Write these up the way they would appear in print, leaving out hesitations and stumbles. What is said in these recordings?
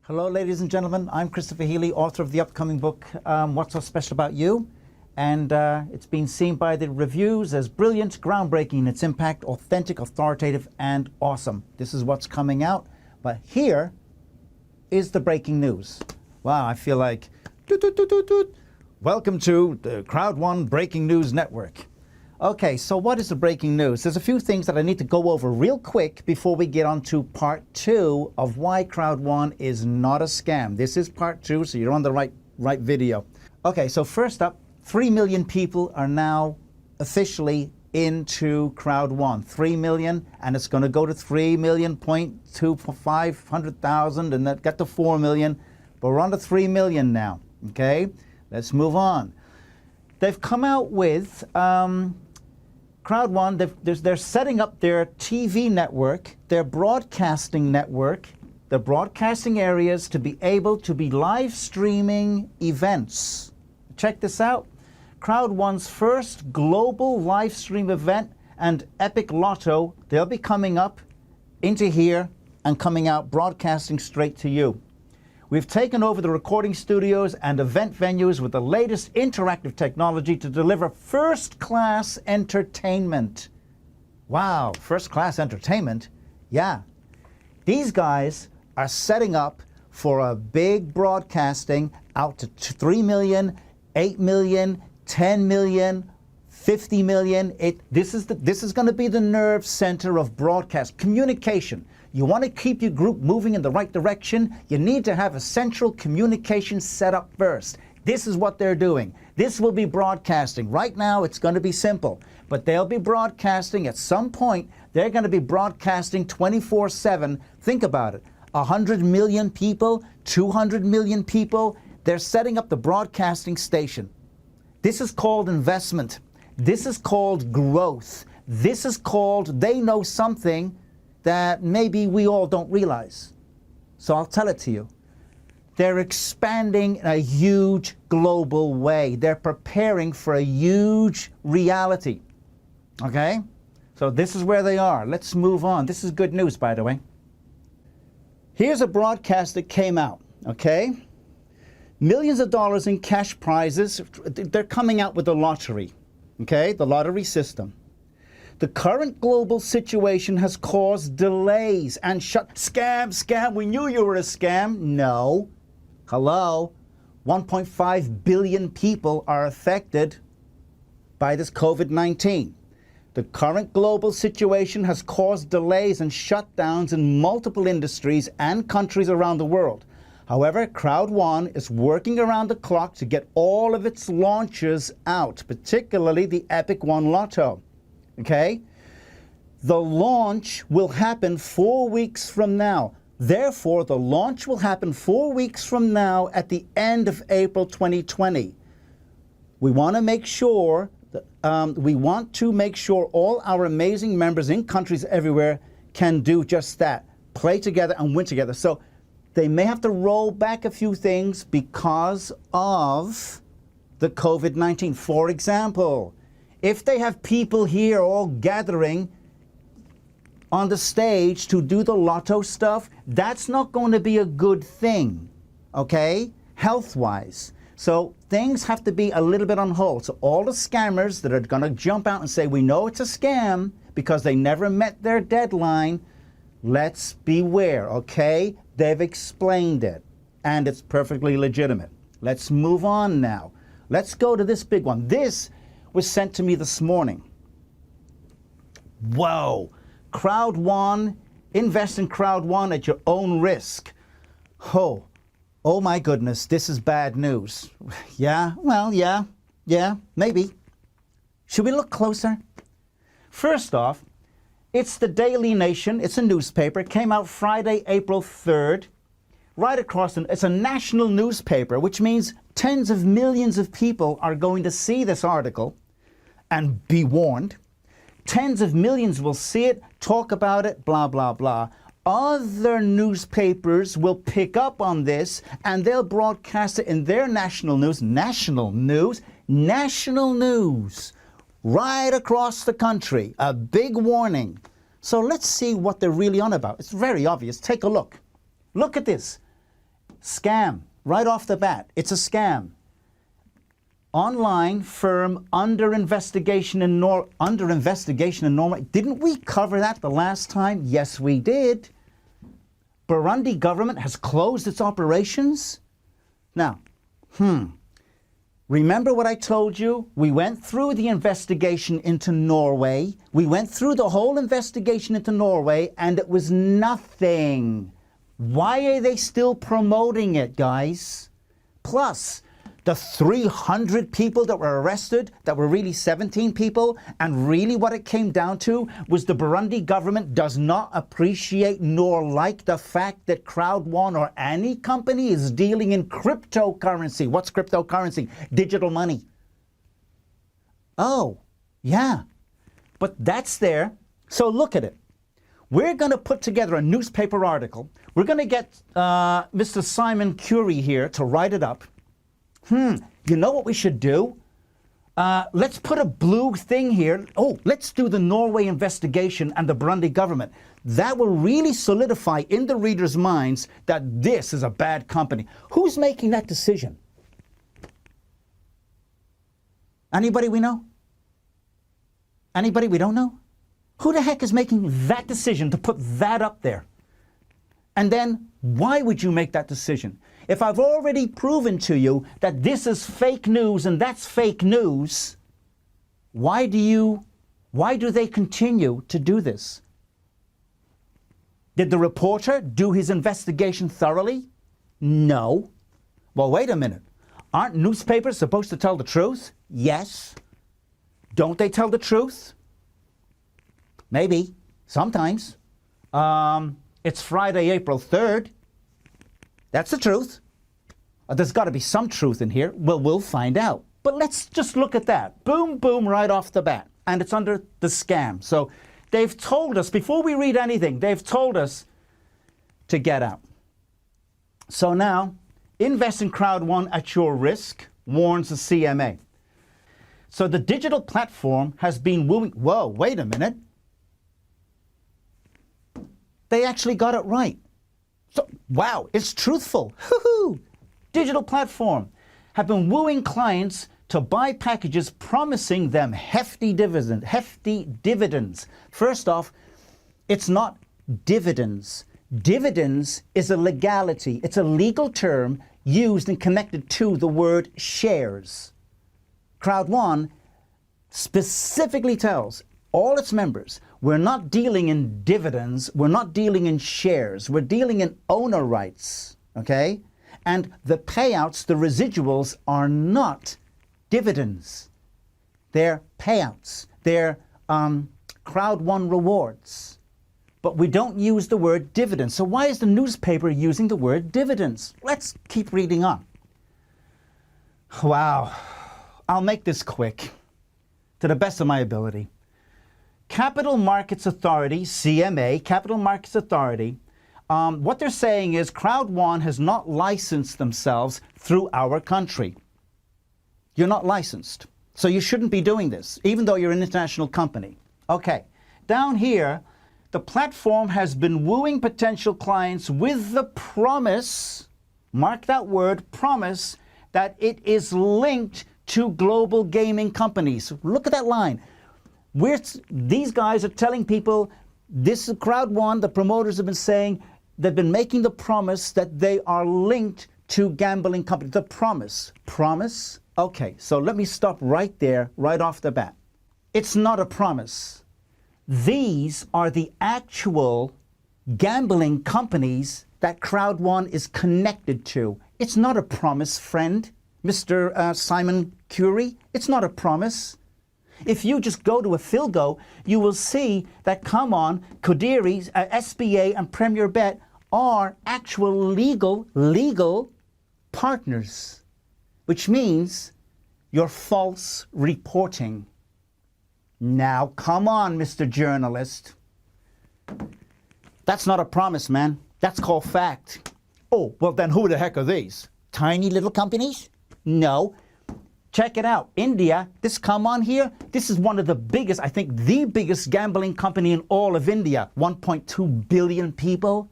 Hello, ladies and gentlemen. I'm Christopher Healy, author of the upcoming book, What's So Special About You? And it's been seen by the reviews as brilliant, groundbreaking in its impact, authentic, authoritative, and awesome. This is what's coming out. But here is the breaking news. Wow, I feel like, welcome to the CROWD1 Breaking News Network. Okay, so what is the breaking news? There's a few things that I need to go over real quick before we get on to part 2 of why CROWD1 is not a scam. This is part 2, so you're on the right video. Okay, so first up, 3 million people are now officially into CROWD1. 3 million, and it's going to go to 3 million, 500,000, and that got to 4 million. But we're on to 3 million now, okay? Let's move on. They've come out with CROWD1, they're setting up their TV network, their broadcasting network, their broadcasting areas to be able to be live streaming events. Check this out. CROWD1's first global live stream event and Epic Lotto, they'll be coming up into here and coming out broadcasting straight to you. We've taken over the recording studios and event venues with the latest interactive technology to deliver first-class entertainment. Wow, first-class entertainment? Yeah. These guys are setting up for a big broadcasting out to 3 million, 8 million, 10 million, 50 million. This is going to be the nerve center of broadcast communication. You want to keep your group moving in the right direction, you need to have a central communication set up first. This is what they're doing. This will be broadcasting. Right now, it's going to be simple, but they'll be broadcasting at some point. They're going to be broadcasting 24/7. Think about it. 100 million people, 200 million people, they're setting up the broadcasting station. This is called investment. This is called growth. This is called, they know something that maybe we all don't realize. So I'll tell it to you. They're expanding in a huge global way. They're preparing for a huge reality. Okay? So this is where they are. Let's move on. This is good news, by the way. Here's a broadcast that came out, okay? Millions of dollars in cash prizes. They're coming out with the lottery, okay? The lottery system. The current global situation has caused delays and scam, we knew you were a scam. No. Hello? 1.5 billion people are affected by this COVID-19. The current global situation has caused delays and shutdowns in multiple industries and countries around the world. However, CROWD1 is working around the clock to get all of its launches out, particularly the Epic One Lotto. Okay? The launch will happen 4 weeks from now. Therefore, the launch will happen 4 weeks from now at the end of April 2020. We want to make sure that, all our amazing members in countries everywhere can do just that. Play together and win together. So they may have to roll back a few things because of the COVID-19. For example, if they have people here all gathering on the stage to do the lotto stuff, that's not going to be a good thing, okay, health-wise. So things have to be a little bit on hold. So all the scammers that are going to jump out and say, we know it's a scam because they never met their deadline, let's beware, okay? They've explained it, and it's perfectly legitimate. Let's move on now. Let's go to this big one. This was sent to me this morning. Whoa. CROWD1, invest in CROWD1 at your own risk. Oh my goodness, this is bad news. Yeah, well, yeah, maybe. Should we look closer? First off, it's the Daily Nation. It's a newspaper. It came out Friday, April 3rd. Right across, it's a national newspaper, which means tens of millions of people are going to see this article and be warned. Tens of millions will see it, talk about it, blah, blah, blah. Other newspapers will pick up on this and they'll broadcast it in their national news, right across the country. A big warning. So let's see what they're really on about. It's very obvious. Take a look. Look at this. scam. Right off the bat, it's a scam. Online firm under investigation in Norway. Didn't we cover that the last time? Yes, we did. Burundi government has closed its operations. Now, remember what I told you? We went through the investigation into Norway. We went through the whole investigation into Norway, and it was nothing. Why are they still promoting it, guys? Plus, the 300 people that were arrested, that were really 17 people, and really what it came down to was the Burundi government does not appreciate nor like the fact that CROWD1 or any company is dealing in cryptocurrency. What's cryptocurrency? Digital money. Oh, yeah. But that's there. So look at it. We're going to put together a newspaper article. We're going to get Mr. Simon Curie here to write it up. You know what we should do? Let's put a blue thing here. Oh, let's do the Norway investigation and the Burundi government. That will really solidify in the readers' minds that this is a bad company. Who's making that decision? Anybody we know? Anybody we don't know? Who the heck is making that decision to put that up there? And then, why would you make that decision? If I've already proven to you that this is fake news and that's fake news, why do they continue to do this? Did the reporter do his investigation thoroughly? No. Well, wait a minute. Aren't newspapers supposed to tell the truth? Yes. Don't they tell the truth? Maybe. Sometimes. It's Friday, April 3rd. That's the truth. There's got to be some truth in here. Well, we'll find out. But let's just look at that. Boom, boom, right off the bat. And it's under the scam. So they've told us, before we read anything, they've told us to get out. So now, invest in CROWD1 at your risk, warns the CMA. So the digital platform has been wooing... Whoa, wait a minute. They actually got it right. So, wow, it's truthful. Hoo-hoo! Digital platform have been wooing clients to buy packages promising them hefty dividends. First off, it's not dividends. Dividends is a legality. It's a legal term used and connected to the word shares. CROWD1 specifically tells all its members, we're not dealing in dividends, we're not dealing in shares, we're dealing in owner rights, okay? And the payouts, the residuals, are not dividends. They're payouts. They're CROWD1 rewards. But we don't use the word dividends. So why is the newspaper using the word dividends? Let's keep reading on. Wow. I'll make this quick, to the best of my ability. Capital Markets Authority, CMA, Capital Markets Authority, what they're saying is CROWD1 has not licensed themselves through our country. You're not licensed. So you shouldn't be doing this, even though you're an international company. Okay, down here, the platform has been wooing potential clients with the promise, mark that word, promise, that it is linked to global gaming companies. Look at that line. These guys are telling people, this is CROWD1, the promoters have been saying, they've been making the promise that they are linked to gambling companies. The promise. Promise? Okay, so let me stop right there, right off the bat. It's not a promise. These are the actual gambling companies that CROWD1 is connected to. It's not a promise, friend, Mr. Simon Curie. It's not a promise. If you just go to a Philgo, you will see that Come On, Kodiri, SBA, and Premier Bet are actual legal partners, which means you're false reporting. Now, come on, Mr. Journalist. That's not a promise, man. That's called fact. Oh, well then who the heck are these? Tiny little companies? No. Check it out. India, this Come On here, this is one of the biggest, I think the biggest gambling company in all of India. 1.2 billion people.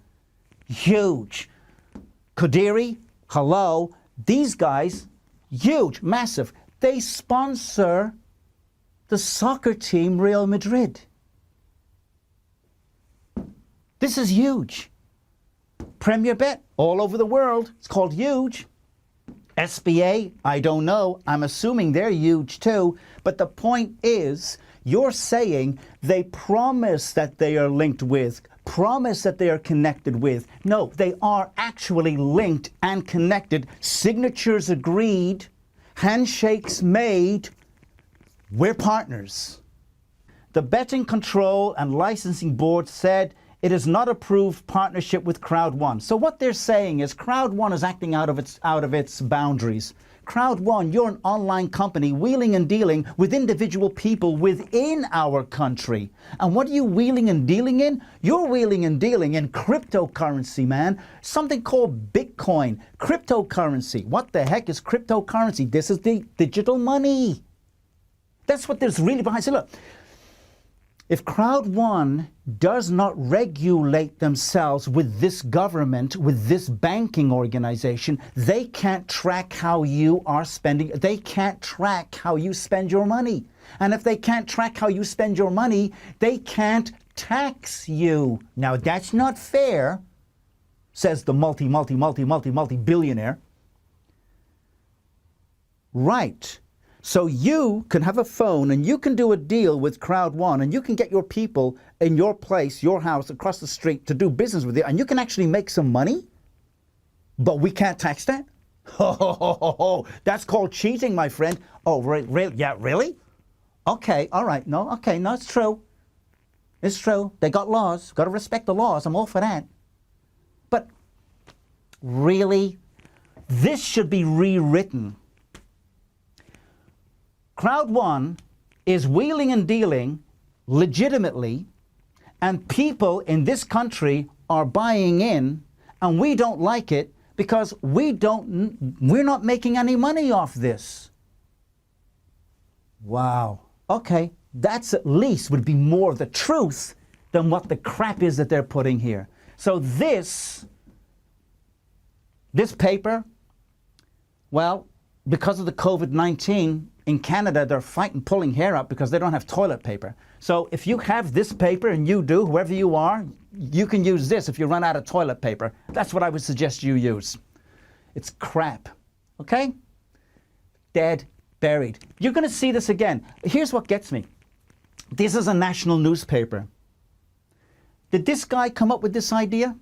Huge. Kodiri, Hello, these guys, huge, massive, they sponsor the soccer team Real Madrid. This is huge. Premier Bet all over the world. It's called huge. SBA, I don't know. I'm assuming they're huge too. But the point is, you're saying they promise that they are linked with, promise that they are connected with. No, they are actually linked and connected. Signatures agreed, handshakes made. We're partners. The Betting Control and Licensing Board said it is not approved partnership with CROWD1. So what they're saying is CROWD1 is acting out of its boundaries. CROWD1, you're an online company wheeling and dealing with individual people within our country. And what are you wheeling and dealing in? You're wheeling and dealing in cryptocurrency, man. Something called Bitcoin. Cryptocurrency. What the heck is cryptocurrency? This is the digital money. That's what there's really behind. So look, if CROWD1 does not regulate themselves with this government, with this banking organization, they can't track how you are spending. They can't track how you spend your money. And if they can't track how you spend your money, they can't tax you. Now, that's not fair, says the multi-billionaire. Right. So you can have a phone and you can do a deal with CROWD1 and you can get your people in your place, your house, across the street to do business with you, and you can actually make some money, but we can't tax that? That's called cheating, my friend. Oh, really? Yeah, really? Okay, all right. No, it's true. It's true. They got laws. Got to respect the laws. I'm all for that. But really, this should be rewritten. CROWD1 is wheeling and dealing legitimately, and people in this country are buying in, and we don't like it because we're not making any money off this. Wow. Okay, that's at least would be more the truth than what the crap is that they're putting here. So this paper, well, because of the COVID-19, in Canada, they're fighting, pulling hair up because they don't have toilet paper. So if you have this paper, and you do, whoever you are, you can use this if you run out of toilet paper. That's what I would suggest you use. It's crap, okay? Dead, buried. You're going to see this again. Here's what gets me. This is a national newspaper. Did this guy come up with this idea?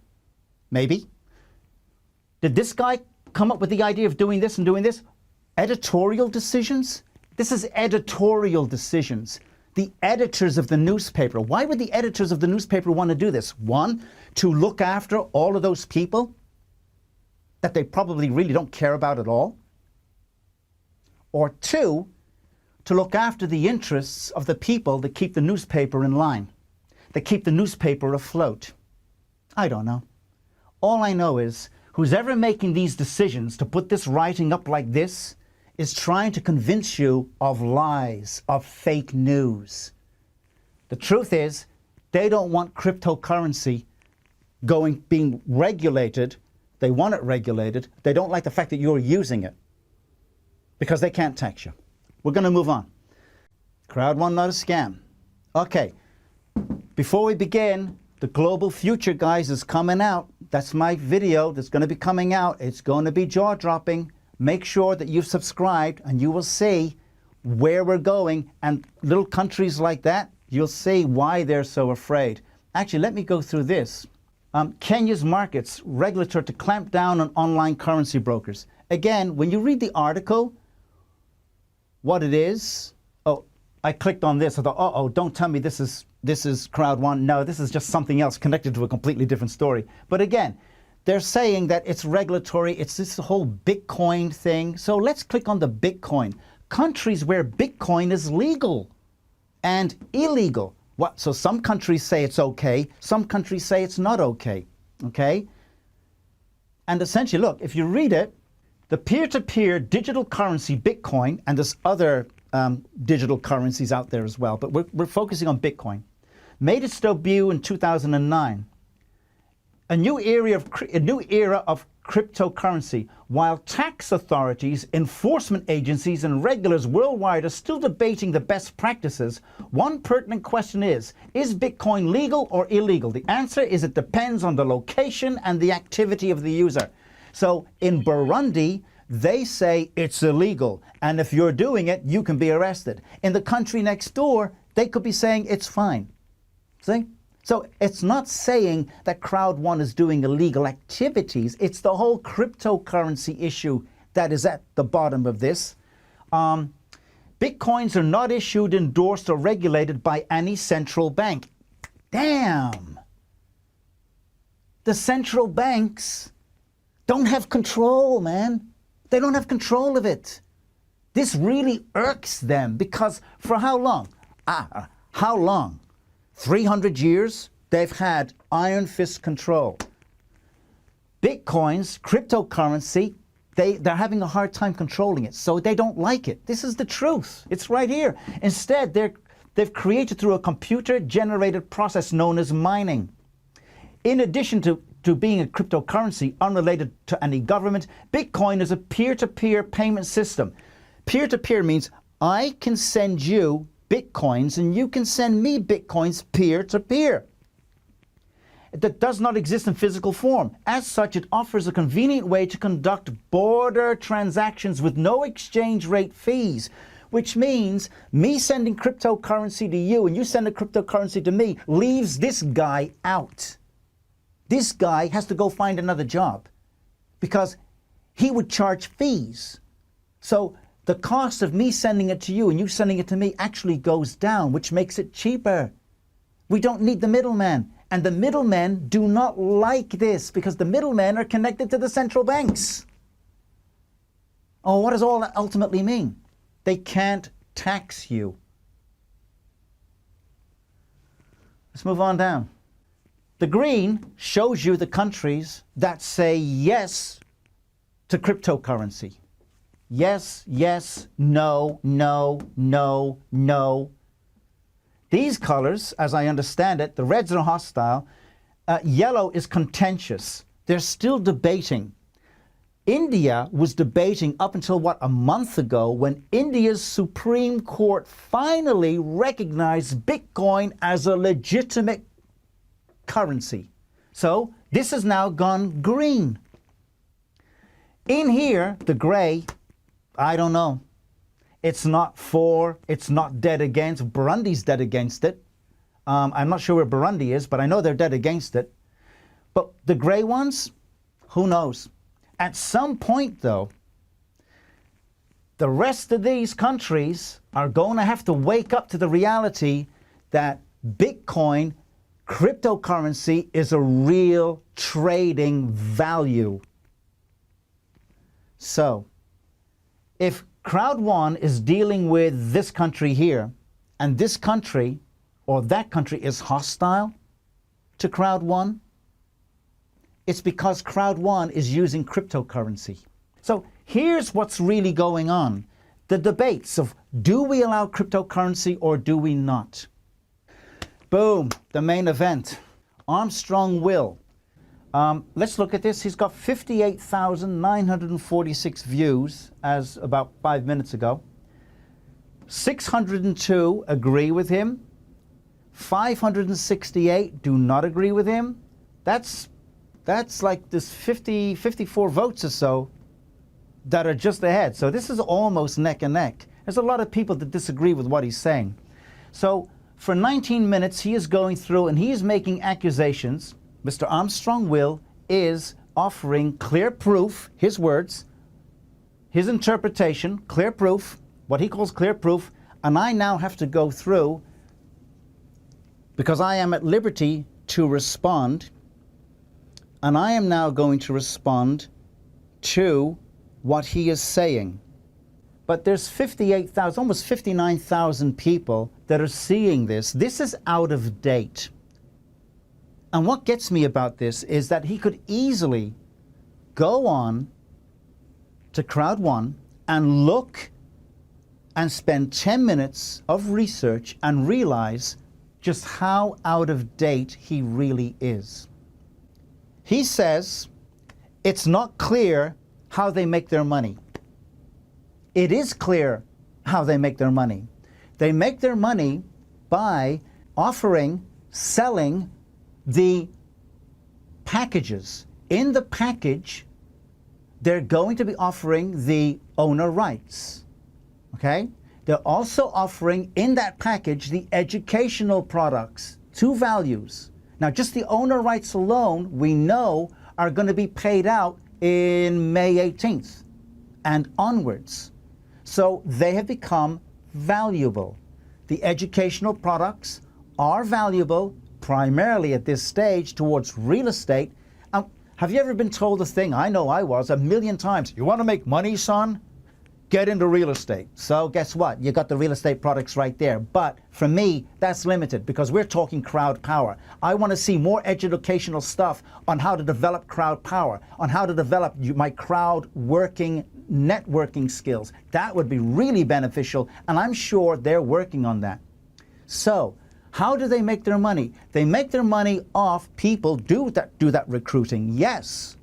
Maybe. Did this guy come up with the idea of doing this and doing this? Editorial decisions? This is editorial decisions. The editors of the newspaper. Why would the editors of the newspaper want to do this? One, to look after all of those people that they probably really don't care about at all. Or two, to look after the interests of the people that keep the newspaper in line, that keep the newspaper afloat. I don't know. All I know is who's ever making these decisions to put this writing up like this is trying to convince you of lies, of fake news. The truth is, they don't want cryptocurrency being regulated. They want it regulated. They don't like the fact that you're using it because they can't tax you. We're going to move on. CROWD1 not a scam. Okay, before we begin, the Global Future, guys, is coming out. That's my video that's going to be coming out. It's going to be jaw-dropping. Make sure that you've subscribed and you will see where we're going. And little countries like that, you'll see why they're so afraid. Actually, let me go through this. Kenya's markets regulator to clamp down on online currency brokers. Again, when you read the article, what it is, oh, I clicked on this. I thought, uh-oh, don't tell me this is CROWD1. No, this is just something else connected to a completely different story. But again, they're saying that it's regulatory, it's this whole Bitcoin thing. So let's click on the Bitcoin. Countries where Bitcoin is legal and illegal. What? So some countries say it's okay, some countries say it's not okay, okay? And essentially, look, if you read it, the peer-to-peer digital currency Bitcoin, and there's other digital currencies out there as well, but we're focusing on Bitcoin, made its debut in 2009. A new era of cryptocurrency. While tax authorities, enforcement agencies, and regulators worldwide are still debating the best practices, one pertinent question is Bitcoin legal or illegal? The answer is it depends on the location and the activity of the user. So in Burundi, they say it's illegal, and if you're doing it, you can be arrested. In the country next door, they could be saying it's fine. See? So it's not saying that CROWD1 is doing illegal activities. It's the whole cryptocurrency issue that is at the bottom of this. Bitcoins are not issued, endorsed, or regulated by any central bank. Damn! The central banks don't have control, man. They don't have control of it. This really irks them because for how long? How long? 300 years, they've had iron fist control. Bitcoins, cryptocurrency, they're having a hard time controlling it, so they don't like it. This is the truth. It's right here. Instead, they've created through a computer-generated process known as mining. In addition to being a cryptocurrency unrelated to any government, Bitcoin is a peer-to-peer payment system. Peer-to-peer means I can send you Bitcoins and you can send me Bitcoins peer-to-peer. That does not exist in physical form. As such, it offers a convenient way to conduct border transactions with no exchange rate fees, which means me sending cryptocurrency to you and you send a cryptocurrency to me leaves this guy out. This guy has to go find another job because he would charge fees. So the cost of me sending it to you and you sending it to me actually goes down, which makes it cheaper. We don't need the middleman. And the middlemen do not like this because the middlemen are connected to the central banks. Oh, what does all that ultimately mean? They can't tax you. Let's move on down. The green shows you the countries that say yes to cryptocurrency. Yes, yes, no, no, no, no. These colors, as I understand it, the reds are hostile. Yellow is contentious. They're still debating. India was debating up until, a month ago when India's Supreme Court finally recognized Bitcoin as a legitimate currency. So this has now gone green. In here, the gray, I don't know. It's not for, it's not dead against. Burundi's dead against it. I'm not sure where Burundi is, but I know they're dead against it. But the gray ones, who knows? At some point, though, the rest of these countries are going to have to wake up to the reality that Bitcoin, cryptocurrency, is a real trading value. So, if CROWD1 is dealing with this country here, and this country or that country is hostile to CROWD1, it's because CROWD1 is using cryptocurrency. So here's what's really going on. The debates of do we allow cryptocurrency or do we not? Boom, the main event. Armstrong Will. Let's look at this. He's got 58,946 views as about 5 minutes ago. 602 agree with him. 568 do not agree with him. That's like this 54 votes or so that are just ahead. So this is almost neck and neck. There's a lot of people that disagree with what he's saying. So for 19 minutes, he is going through and he is making accusations. Mr. Armstrong Will is offering clear proof, his words, his interpretation, clear proof, what he calls clear proof, and I now have to go through, because I am at liberty to respond, and I am now going to respond to what he is saying. But there's 58,000, almost 59,000 people that are seeing this. This is out of date. And what gets me about this is that he could easily go on to CROWD1 and look and spend 10 minutes of research and realize just how out of date he really is. He says it's not clear how they make their money. It is clear how they make their money. They make their money by selling the packages. In the package, they're going to be offering the owner rights. Okay? They're also offering in that package the educational products, 2 values. Now, just the owner rights alone, we know, are going to be paid out in May 18th and onwards. So they have become valuable. The educational products are valuable primarily at this stage towards real estate. Have you ever been told a thing? I know I was, 1,000,000 times. You want to make money, son? Get into real estate. So guess what? You got the real estate products right there. But for me, that's limited because we're talking crowd power. I want to see more educational stuff on how to develop crowd power, on how to develop my crowd networking skills. That would be really beneficial, and I'm sure they're working on that. So, how do they make their money? They make their money off people do that recruiting, yes.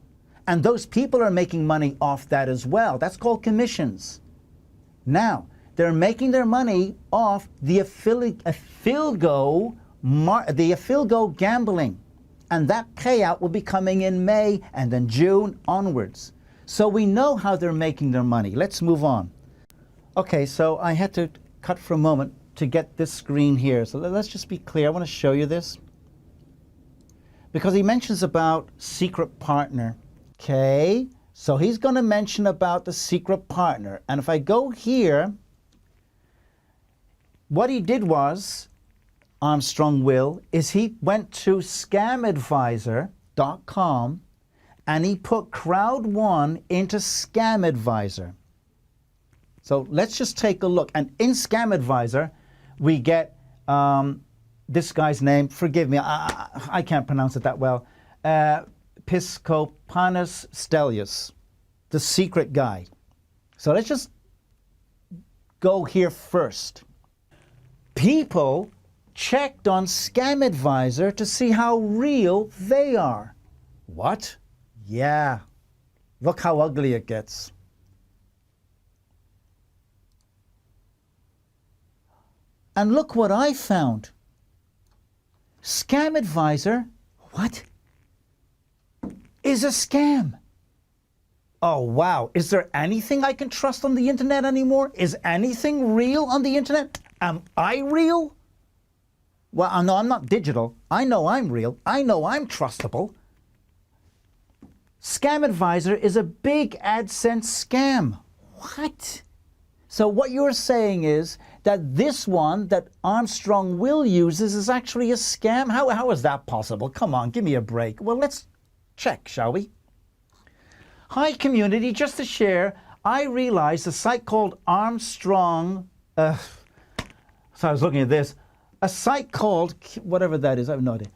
And those people are making money off that as well. That's called commissions. Now, they're making their money off the affiligo gambling. And that payout will be coming in May and then June onwards. So we know how they're making their money. Let's move on. Okay, so I had to cut for a moment to get this screen here. So let's just be clear. I want to show you this. Because he mentions about secret partner. Okay, so he's going to mention about the secret partner. And if I go here, what he did was, Armstrong Will, is he went to scamadvisor.com and he put CROWD1 into Scam Advisor. So let's just take a look. And in Scam Advisor, we get this guy's name. Forgive me, I can't pronounce it that well. Piscopanus Stellius, the secret guy. So let's just go here first. People checked on Scam Advisor to see how real they are. What? Yeah. Look how ugly it gets. And look what I found. Scam Advisor, what? Is a scam. Oh, wow. Is there anything I can trust on the internet anymore? Is anything real on the internet? Am I real? Well, no, I'm not digital. I know I'm real. I know I'm trustable. Scam Advisor is a big AdSense scam. What? So what you're saying is that this one that Armstrong Will uses is actually a scam? How is that possible? Come on, give me a break. Well, let's check, shall we? Hi, community. Just to share, I realized a site called Armstrong... so I was looking at this. A site called... whatever that is, I have no idea.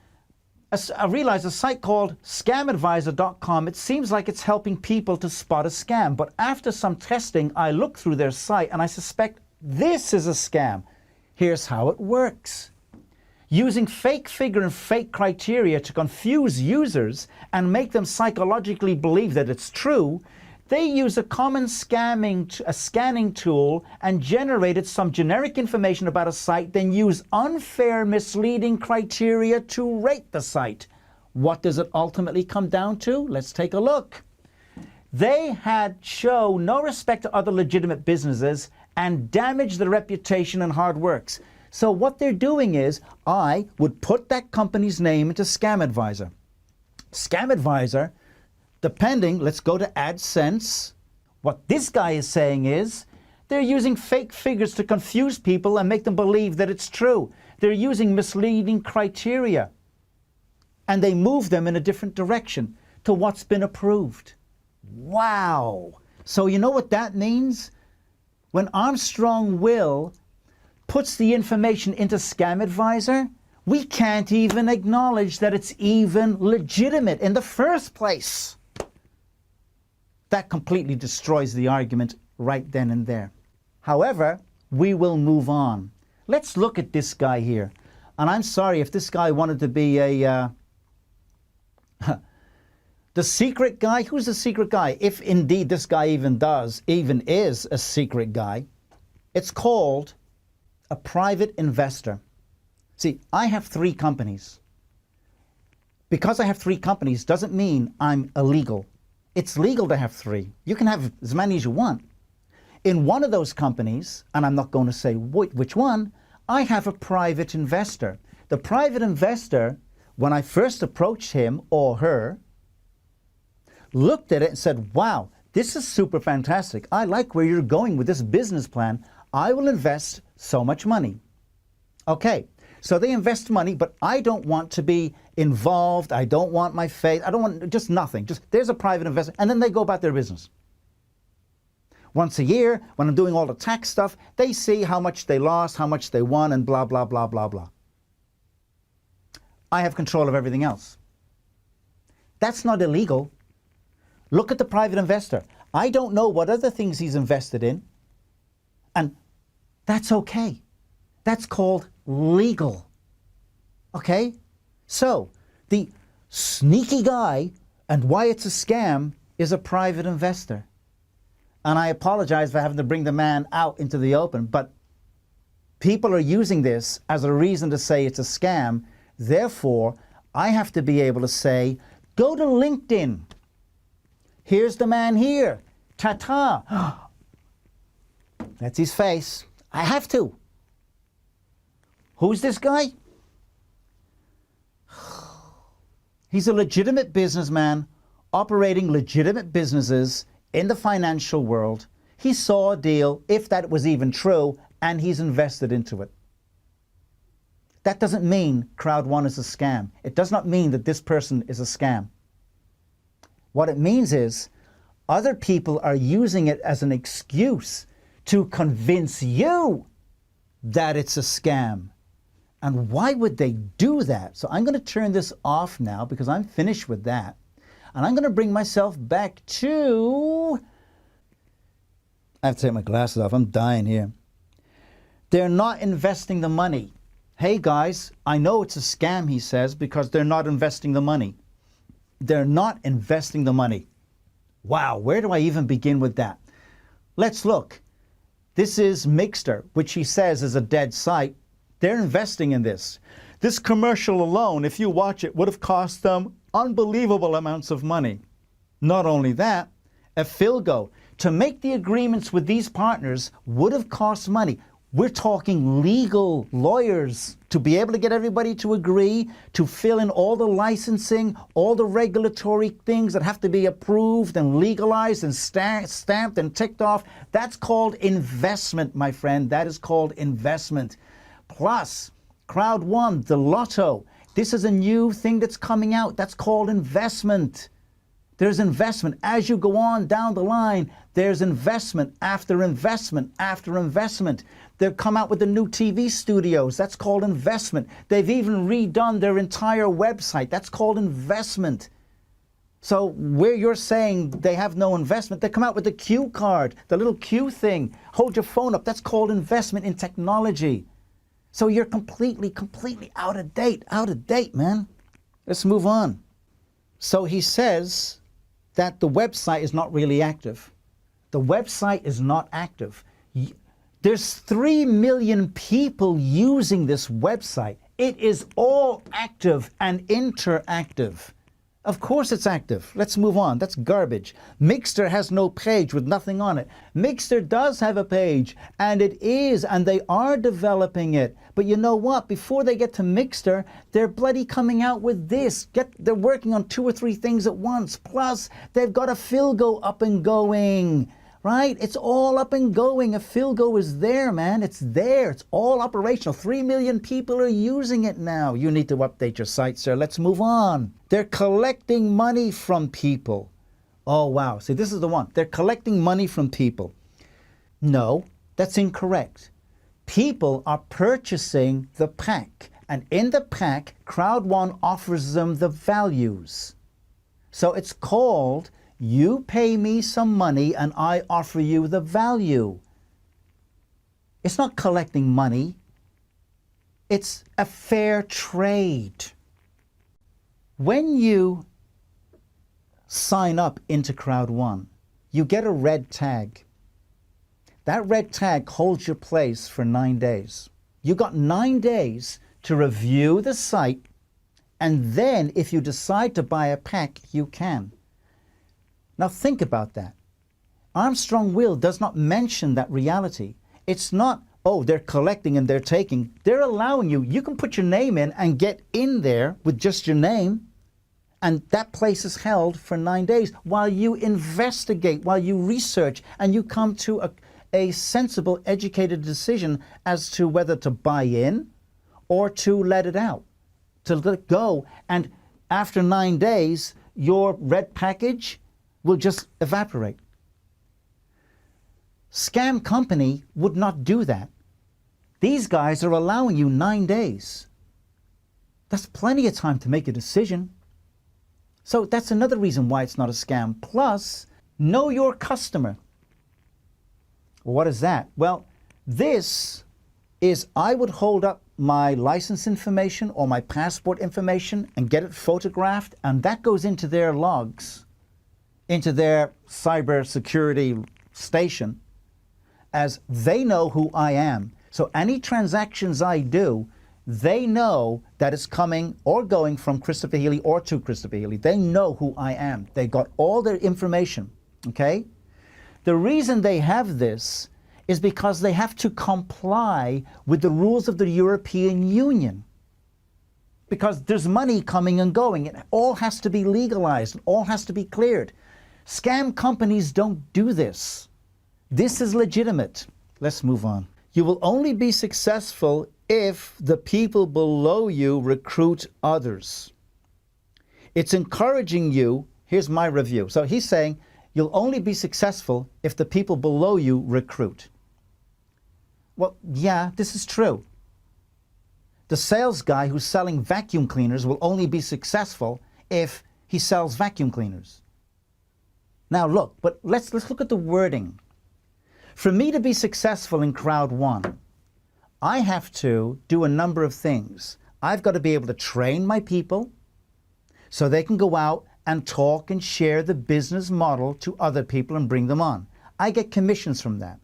I realized a site called scamadvisor.com, it seems like it's helping people to spot a scam. But after some testing, I looked through their site and I suspect this is a scam. Here's how it works. Using fake figure and fake criteria to confuse users and make them psychologically believe that it's true, they use a common scanning tool and generated some generic information about a site, then use unfair, misleading criteria to rate the site. What does it ultimately come down to? Let's take a look. They had shown no respect to other legitimate businesses and damaged their reputation and hard works. So what they're doing is, I would put that company's name into Scam Advisor. Scam Advisor, depending, let's go to AdSense. What this guy is saying is, they're using fake figures to confuse people and make them believe that it's true. They're using misleading criteria. And they move them in a different direction to what's been approved. Wow. So you know what that means? When Armstrong Will puts the information into Scam Advisor, we can't even acknowledge that it's even legitimate in the first place. That completely destroys the argument right then and there. However, we will move on. Let's look at this guy here. And I'm sorry if this guy wanted to be a... the The secret guy, who's the secret guy? If indeed this guy even is a secret guy, it's called a private investor. See, I have 3 companies. Because I have 3 companies doesn't mean I'm illegal. It's legal to have 3. You can have as many as you want. In one of those companies, and I'm not going to say which one, I have a private investor. The private investor, when I first approached him or her, looked at it and said, wow, this is super fantastic. I like where you're going with this business plan. I will invest so much money. Okay, so they invest money, but I don't want to be involved. I don't want my face. I don't want just nothing. Just there's a private investor, and then they go about their business. Once a year, when I'm doing all the tax stuff, they see how much they lost, how much they won, and blah, blah, blah, blah, blah. I have control of everything else. That's not illegal. Look at the private investor. I don't know what other things he's invested in, and that's okay. That's called legal. Okay? So, the sneaky guy, and why it's a scam, is a private investor. And I apologize for having to bring the man out into the open, but people are using this as a reason to say it's a scam. Therefore, I have to be able to say, go to LinkedIn. Here's the man here. Ta-ta. That's his face. I have to. Who's this guy? He's a legitimate businessman operating legitimate businesses in the financial world. He saw a deal, if that was even true, and he's invested into it. That doesn't mean CROWD1 is a scam. It does not mean that this person is a scam. What it means is other people are using it as an excuse to convince you that it's a scam. And why would they do that? So I'm going to turn this off now because I'm finished with that. And I'm going to bring myself back to... I have to take my glasses off. I'm dying here. They're not investing the money. Hey guys, I know it's a scam, he says, because they're not investing the money. They're not investing the money. Wow, where do I even begin with that? Let's look. This is Mixter, which he says is a dead site. They're investing in this. This commercial alone, if you watch it, would have cost them unbelievable amounts of money. Not only that, a Philgo, to make the agreements with these partners would have cost money. We're talking legal lawyers to be able to get everybody to agree, to fill in all the licensing, all the regulatory things that have to be approved and legalized and stamped and ticked off. That's called investment, my friend. That is called investment. Plus, CROWD1, the lotto. This is a new thing that's coming out. That's called investment. There's investment. As you go on down the line, there's investment after investment after investment. They've come out with the new TV studios. That's called investment. They've even redone their entire website. That's called investment. So where you're saying they have no investment, they come out with the Q card, the little Q thing. Hold your phone up. That's called investment in technology. So you're completely out of date, man. Let's move on. So he says that the website is not really active. The website is not active. There's 3 million people using this website. It is all active and interactive. Of course it's active. Let's move on. That's garbage. Mixter has no page with nothing on it. Mixter does have a page, and they are developing it. But you know what? Before they get to Mixter, they're bloody coming out with this. They're working on 2 or 3 things at once. Plus, they've got a Philgo up and going. Right? It's all up and going. A Philgo is there, man. It's there. It's all operational. 3 million people are using it now. You need to update your site, sir. Let's move on. They're collecting money from people. Oh, wow. See, this is the one. They're collecting money from people. No, that's incorrect. People are purchasing the pack. And in the pack, CROWD1 offers them the values. So it's called... You pay me some money and I offer you the value. It's not collecting money. It's a fair trade. When you sign up into CROWD1, you get a red tag. That red tag holds your place for 9 days. You got 9 days to review the site, and then if you decide to buy a pack, you can. Now think about that. Armstrong Will does not mention that reality. It's not, oh, they're collecting and they're taking. They're allowing you. You can put your name in and get in there with just your name, and that place is held for 9 days while you investigate, while you research, and you come to a sensible, educated decision as to whether to buy in or to let it out, to let it go. And after 9 days, your red package will just evaporate. Scam company would not do that. These guys are allowing you 9 days. That's plenty of time to make a decision. So that's another reason why it's not a scam. Plus, know your customer. Well, what is that? Well, this is, I would hold up my license information or my passport information and get it photographed, and that goes into their logs, into their cybersecurity station, as they know who I am. So any transactions I do, they know that it's coming or going from Christopher Healy or to Christopher Healy. They know who I am. They got all their information, okay? The reason they have this is because they have to comply with the rules of the European Union. Because there's money coming and going. It all has to be legalized. It all has to be cleared. Scam companies don't do this. This is legitimate. Let's move on. You will only be successful if the people below you recruit others. It's encouraging you. Here's my review. So he's saying you'll only be successful if the people below you recruit. Well, yeah, this is true. The sales guy who's selling vacuum cleaners will only be successful if he sells vacuum cleaners. Now look, but let's look at the wording. For me to be successful in CROWD1, I have to do a number of things. I've got to be able to train my people so they can go out and talk and share the business model to other people and bring them on. I get commissions from that.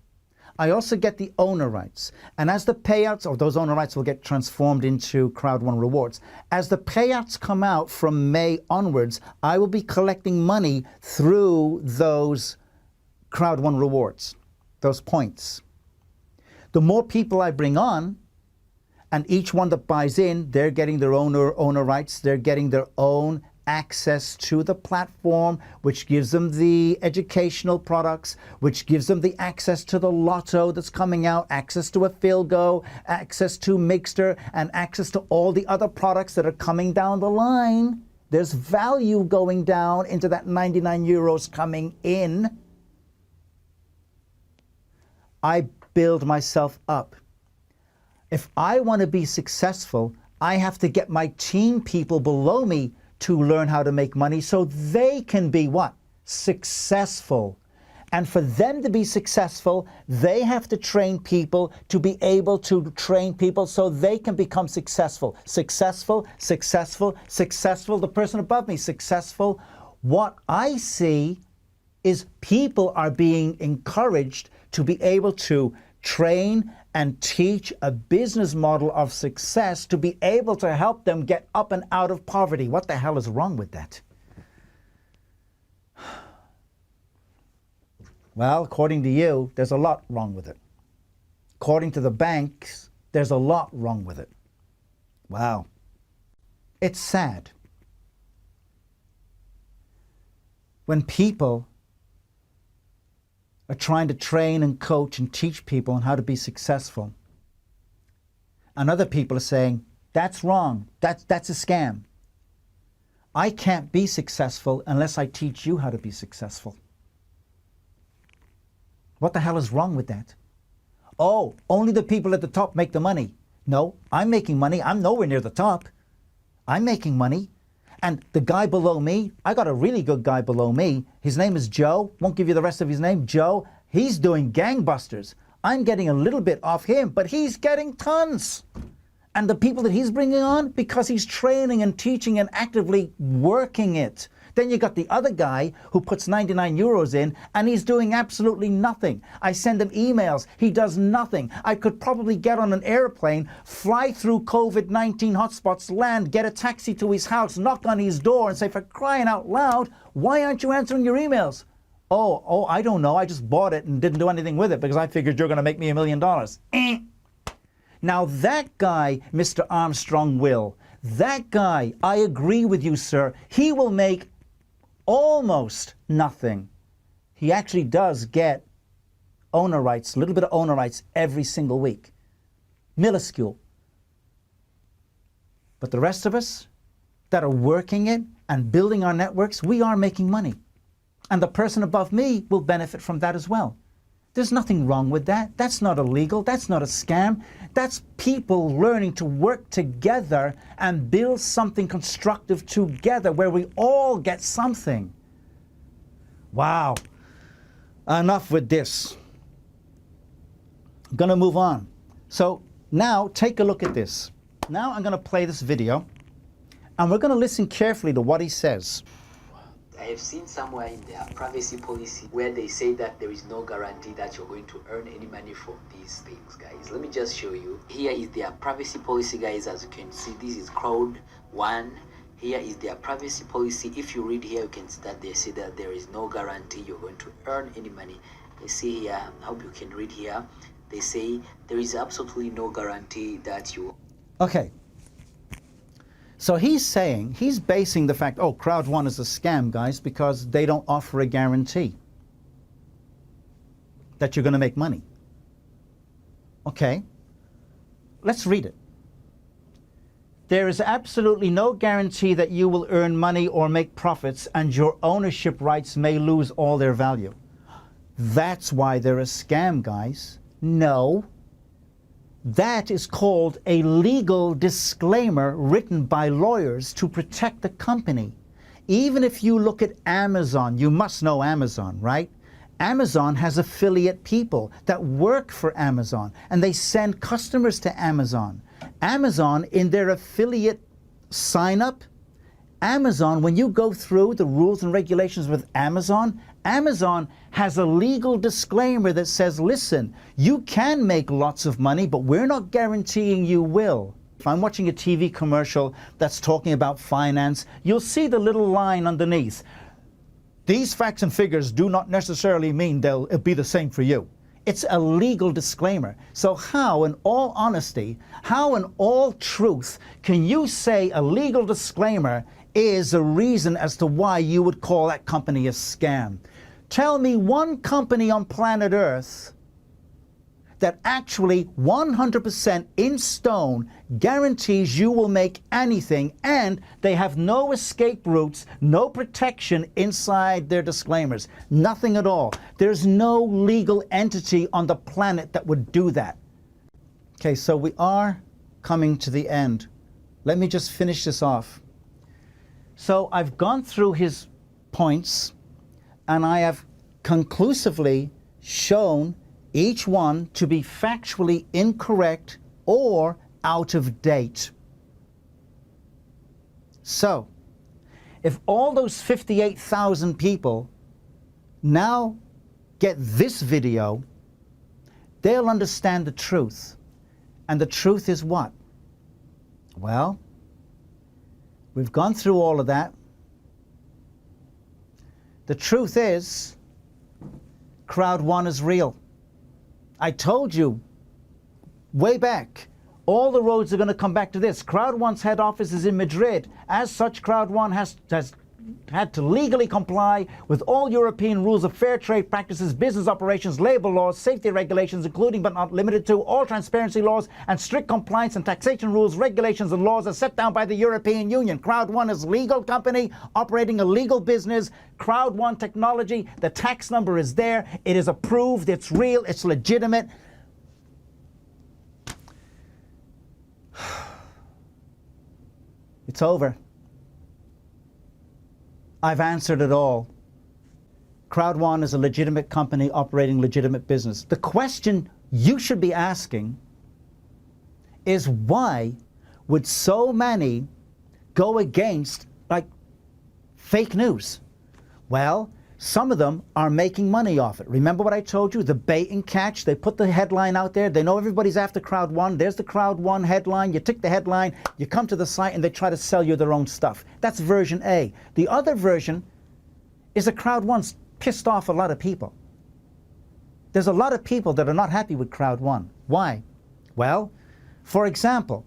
I also get the owner rights. And as the payouts, or those owner rights will get transformed into CROWD1 rewards. As the payouts come out from May onwards, I will be collecting money through those CROWD1 rewards, those points. The more people I bring on, and each one that buys in, they're getting their owner rights, they're getting their own access to the platform, which gives them the educational products, which gives them the access to the lotto that's coming out, access to a Philgo, access to Mixter, and access to all the other products that are coming down the line. There's value going down into that 99 euros coming in. I build myself up. If I want to be successful, I have to get my team people below me to learn how to make money so they can be what? Successful. And for them to be successful, they have to train people to be able to train people so they can become successful. Successful, successful, successful. The person above me, successful. What I see is people are being encouraged to be able to train and teach a business model of success to be able to help them get up and out of poverty. What the hell is wrong with that? Well, according to you, there's a lot wrong with it. According to the banks, there's a lot wrong with it. Wow. It's sad when people are trying to train and coach and teach people on how to be successful. And other people are saying, that's wrong, that's a scam. I can't be successful unless I teach you how to be successful. What the hell is wrong with that? Oh, only the people at the top make the money. No, I'm making money. I'm nowhere near the top. I'm making money. And the guy below me, I got a really good guy below me. His name is Joe. Won't give you the rest of his name. Joe, he's doing gangbusters. I'm getting a little bit off him, but he's getting tons. And the people that he's bringing on, because he's training and teaching and actively working it. Then you got the other guy who puts 99 euros in and he's doing absolutely nothing. I send him emails. He does nothing. I could probably get on an airplane, fly through COVID-19 hotspots, land, get a taxi to his house, knock on his door and say, for crying out loud, why aren't you answering your emails? Oh, I don't know. I just bought it and didn't do anything with it because I figured you're going to make me $1 million. Now that guy, Mr. Armstrong will, that guy, I agree with you, sir, he will make almost nothing. He actually does get owner rights, a little bit of owner rights every single week. Minuscule. But the rest of us that are working it and building our networks, we are making money. And the person above me will benefit from that as well. There's nothing wrong with that. That's not illegal. That's not a scam. That's people learning to work together and build something constructive together where we all get something. Wow. Enough with this. I'm going to move on. So now take a look at this. Now I'm going to play this video and we're going to listen carefully to what he says. I have seen somewhere in their privacy policy where they say that there is no guarantee that you're going to earn any money from these things, guys. Let me just show you. Here is their privacy policy, guys. As you can see, this is CROWD1. Here is their privacy policy. If you read here, you can see that they say that there is no guarantee you're going to earn any money. They see here, I hope you can read here. They say there is absolutely no guarantee that you... Okay. So he's saying, he's basing the fact, oh, CROWD1 is a scam, guys, because they don't offer a guarantee that you're going to make money. Okay, let's read it. There is absolutely no guarantee that you will earn money or make profits, and your ownership rights may lose all their value. That's why they're a scam, guys. No. That is called a legal disclaimer written by lawyers to protect the company. Even if you look at Amazon, you must know Amazon, right? Amazon has affiliate people that work for Amazon and they send customers to Amazon. Amazon, in their affiliate sign up, Amazon, when you go through the rules and regulations with Amazon, Amazon has a legal disclaimer that says, listen, you can make lots of money, but we're not guaranteeing you will. If I'm watching a TV commercial that's talking about finance, you'll see the little line underneath. These facts and figures do not necessarily mean they'll be the same for you. It's a legal disclaimer. So how, in all honesty, how in all truth, can you say a legal disclaimer is a reason as to why you would call that company a scam? Tell me one company on planet Earth that actually 100% in stone guarantees you will make anything and they have no escape routes, no protection inside their disclaimers. Nothing at all. There's no legal entity on the planet that would do that. Okay, so we are coming to the end. Let me just finish this off. So I've gone through his points and I have conclusively shown each one to be factually incorrect or out of date. So, if all those 58,000 people now get this video, they'll understand the truth. And the truth is what? Well, we've gone through all of that. The truth is, CROWD1 is real. I told you way back, all the roads are going to come back to this. CROWD1's head office is in Madrid. As such, CROWD1 has had to legally comply with all European rules of fair trade practices, business operations, labor laws, safety regulations, including but not limited to all transparency laws and strict compliance and taxation rules, regulations and laws are set down by the European Union. CROWD1 is a legal company operating a legal business. CROWD1 technology, the tax number is there. It is approved. It's real. It's legitimate. It's over. I've answered it all. CROWD1 is a legitimate company operating legitimate business. The question you should be asking is why would so many go against like fake news. Well, some of them are making money off it. Remember what I told you? The bait and catch. They put the headline out there. They know everybody's after CROWD1. There's the CROWD1 headline. You tick the headline. You come to the site and they try to sell you their own stuff. That's version A. The other version is that CROWD1's pissed off a lot of people. There's a lot of people that are not happy with CROWD1. Why? Well, for example,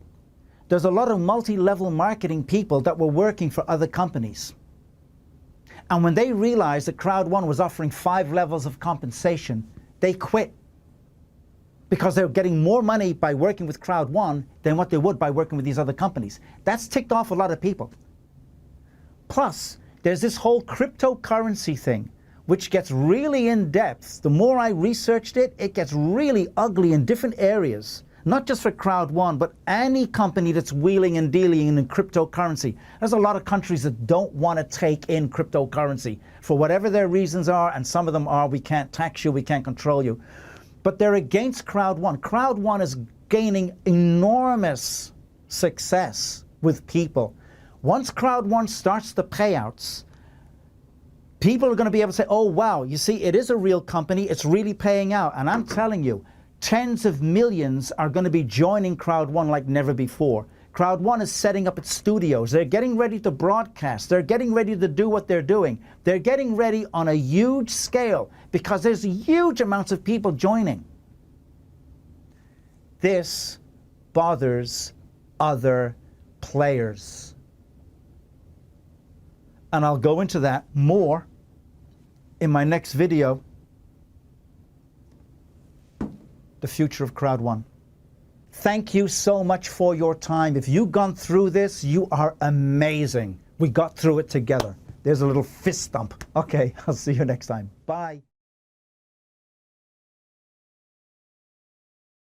there's a lot of multi-level marketing people that were working for other companies. And when they realized that CROWD1 was offering 5 levels of compensation, they quit. Because they were getting more money by working with CROWD1 than what they would by working with these other companies. That's ticked off a lot of people. Plus, there's this whole cryptocurrency thing, which gets really in depth. The more I researched it, it gets really ugly in different areas. Not just for CROWD1, but any company that's wheeling and dealing in cryptocurrency. There's a lot of countries that don't want to take in cryptocurrency for whatever their reasons are, and some of them are, we can't tax you, we can't control you. But they're against CROWD1. CROWD1 is gaining enormous success with people. Once CROWD1 starts the payouts, people are going to be able to say, oh, wow, you see, it is a real company, it's really paying out. And I'm telling you, tens of millions are going to be joining CROWD1 like never before. CROWD1 is setting up its studios. They're getting ready to broadcast. They're getting ready to do what they're doing. They're getting ready on a huge scale because there's huge amounts of people joining. This bothers other players. And I'll go into that more in my next video. The future of CROWD1. Thank you so much for your time. If you've gone through this, you are amazing. We got through it together. There's a little fist stump. Okay, I'll see you next time. Bye.